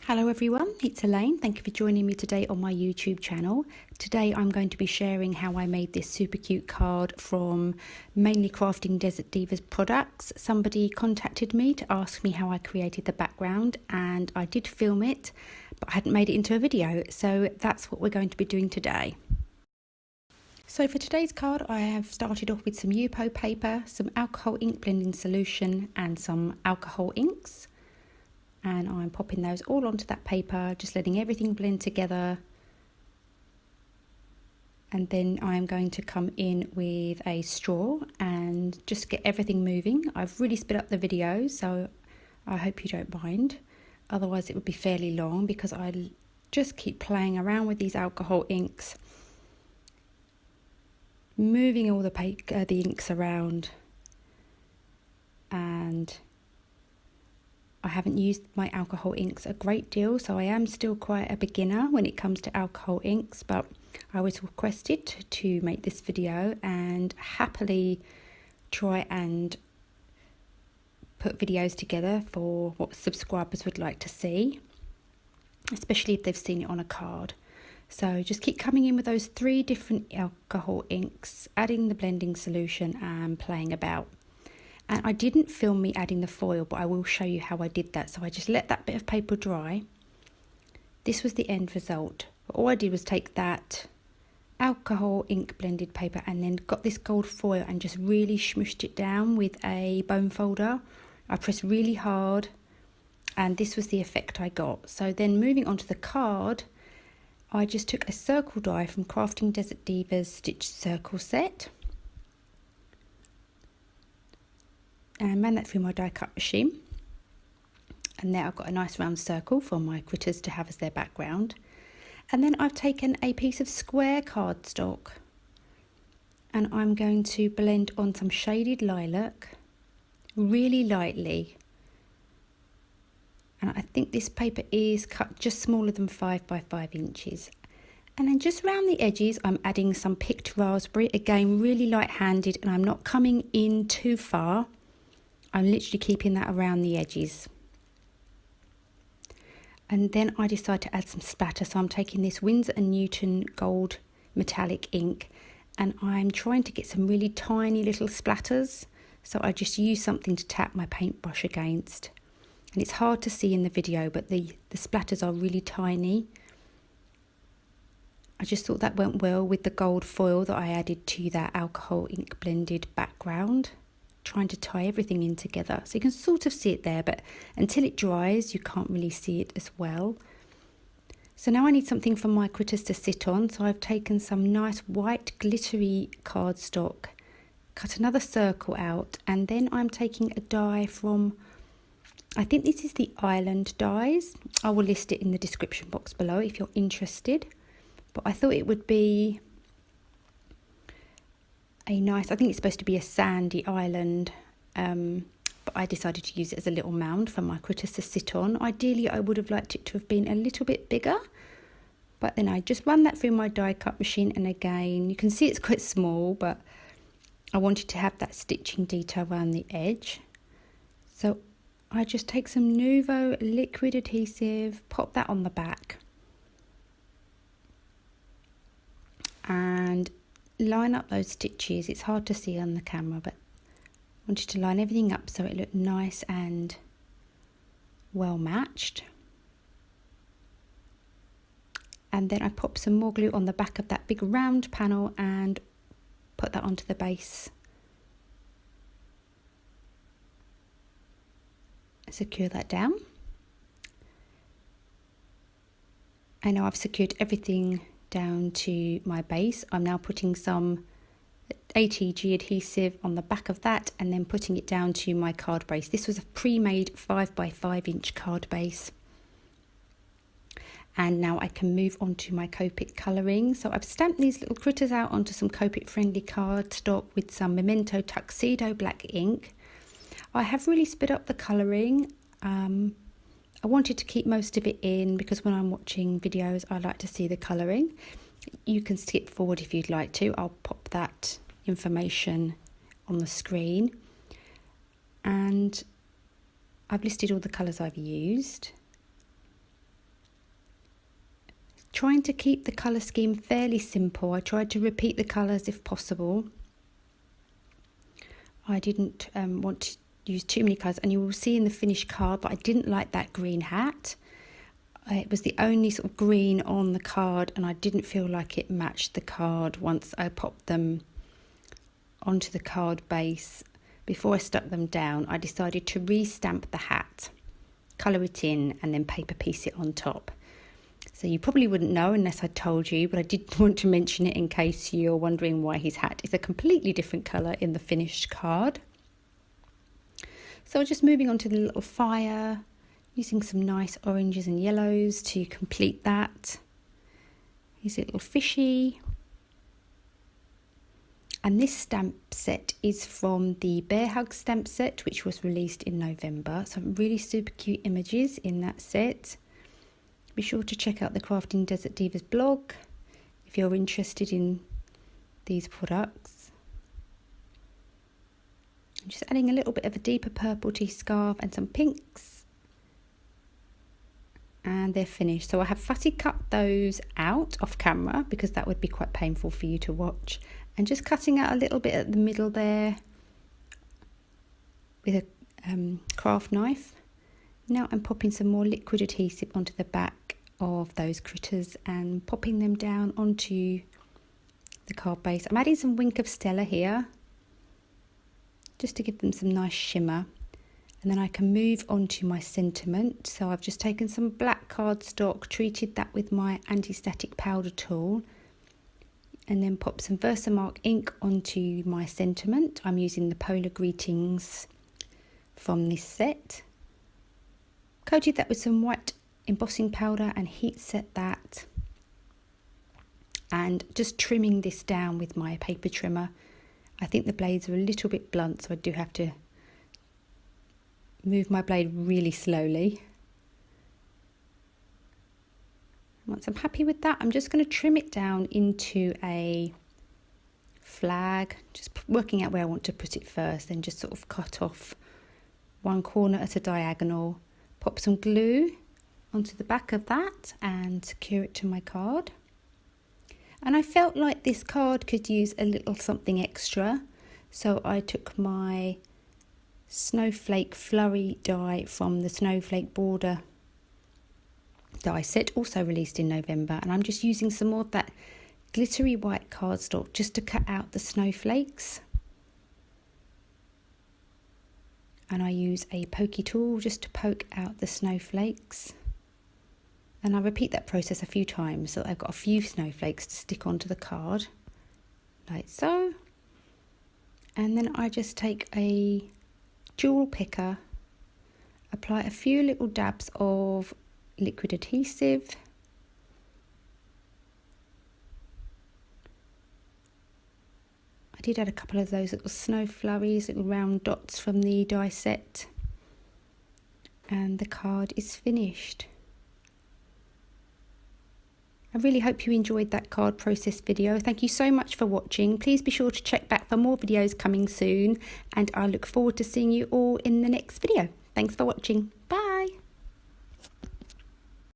Hello everyone, it's Elaine. Thank you for joining me today on my YouTube channel. Today I'm going to be sharing how I made this super cute card from mainly crafting Desert Divas products. Somebody contacted me to ask me how I created the background, and I did film it, but I hadn't made it into a video, so that's what we're going to be doing today. So for today's card I have started off with some Yupo paper, some alcohol ink blending solution and some alcohol inks. And I'm popping those all onto that paper, just letting everything blend together. And then I'm going to come in with a straw and just get everything moving. I've really sped up the video, so I hope you don't mind. Otherwise it would be fairly long because I just keep playing around with these alcohol inks, moving all the inks around, and I haven't used my alcohol inks a great deal, so I am still quite a beginner when it comes to alcohol inks, but I was requested to make this video and happily try and put videos together for what subscribers would like to see, especially if they've seen it on a card. So just keep coming in with those 3 different alcohol inks, adding the blending solution and playing about. And I didn't film me adding the foil, but I will show you how I did that. So I just let that bit of paper dry. This was the end result. But all I did was take that alcohol ink blended paper and then got this gold foil and just really smooshed it down with a bone folder. I pressed really hard and this was the effect I got. So then moving on to the card, I just took a circle die from Crafting Desert Divas Stitch Circle Set and ran that through my die cut machine, and there I've got a nice round circle for my critters to have as their background. And then I've taken a piece of square cardstock and I'm going to blend on some shaded lilac really lightly, and I think this paper is cut just smaller than 5 by 5 inches. And then just around the edges I'm adding some picked raspberry, again really light-handed, and I'm not coming in too far. I'm literally keeping that around the edges. And then I decide to add some splatter, so I'm taking this Windsor & Newton gold metallic ink and I'm trying to get some really tiny little splatters, so I just use something to tap my paintbrush against. And it's hard to see in the video, but the splatters are really tiny. I just thought that went well with the gold foil that I added to that alcohol ink blended background, trying to tie everything in together. So you can sort of see it there, but until it dries you can't really see it as well. So now I need something for my critters to sit on, so I've taken some nice white glittery cardstock, cut another circle out, and then I'm taking a die from, I think this is the Island dies. I will list it in the description box below if you're interested, but I thought it would be a nice, I think it's supposed to be a sandy island, but I decided to use it as a little mound for my critters to sit on. Ideally I would have liked it to have been a little bit bigger, but then I just run that through my die cut machine, and again you can see it's quite small, but I wanted to have that stitching detail around the edge. So I just take some Nuvo liquid adhesive, pop that on the back and line up those stitches. It's hard to see on the camera, but I wanted to line everything up so it looked nice and well matched. And then I pop some more glue on the back of that big round panel and put that onto the base. Secure that down. And now I've secured everything down to my base. I'm now putting some AGT adhesive on the back of that and then putting it down to my card base. This was a pre-made 5 by 5 inch card base. And now I can move on to my Copic Coloring. So I've stamped these little critters out onto some Copic friendly cardstock with some Memento Tuxedo black ink. I have really sped up the colouring. I wanted to keep most of it in because when I'm watching videos I like to see the colouring. You can skip forward if you'd like to. I'll pop that information on the screen. And I've listed all the colours I've used. trying to keep the colour scheme fairly simple. I tried to repeat the colours if possible. I didn't want to use too many colours, and you will see in the finished card that I didn't like that green hat. It was the only sort of green on the card, and I didn't feel like it matched the card once I popped them onto the card base. Before I stuck them down, I decided to re-stamp the hat, colour it in, and then paper piece it on top. So you probably wouldn't know unless I told you, but I did want to mention it in case you're wondering why his hat is a completely different colour in the finished card. So just moving on to the little fire, using some nice oranges and yellows to complete that. Here's a little fishy. And this stamp set is from the Bear Hug stamp set, which was released in November. Some really super cute images in that set. Be sure to check out the Crafting Desert Divas blog if you're interested in these products. I'm just adding a little bit of a deeper purple tea scarf and some pinks. And they're finished. So I have fussy cut those out off camera because that would be quite painful for you to watch. And just cutting out a little bit at the middle there with a craft knife. Now I'm popping some more liquid adhesive onto the back of those critters and popping them down onto the card base. I'm adding some Wink of Stella here just to give them some nice shimmer. And then I can move on to my sentiment. So I've just taken some black cardstock, treated that with my anti-static powder tool, and then pop some Versamark ink onto my sentiment. I'm using the Polar Greetings from this set. Coated that with some white embossing powder and heat set that. And just trimming this down with my paper trimmer. I think the blades are a little bit blunt, so I do have to move my blade really slowly. Once I'm happy with that, I'm just going to trim it down into a flag, just working out where I want to put it first, then just sort of cut off one corner at a diagonal, pop some glue onto the back of that and secure it to my card. And I felt like this card could use a little something extra, so I took my Snowflake Flurry die from the Snowflake Border die set, also released in November, and I'm just using some more of that glittery white cardstock just to cut out the snowflakes. And I use a pokey tool just to poke out the snowflakes. And I repeat that process a few times so that I've got a few snowflakes to stick onto the card, like so. And then I just take a jewel picker, apply a few little dabs of liquid adhesive, I did add a couple of those little snow flurries, little round dots from the die set, and the card is finished. I really hope you enjoyed that card process video. Thank you so much for watching. Please be sure to check back for more videos coming soon, and I look forward to seeing you all in the next video. Thanks for watching.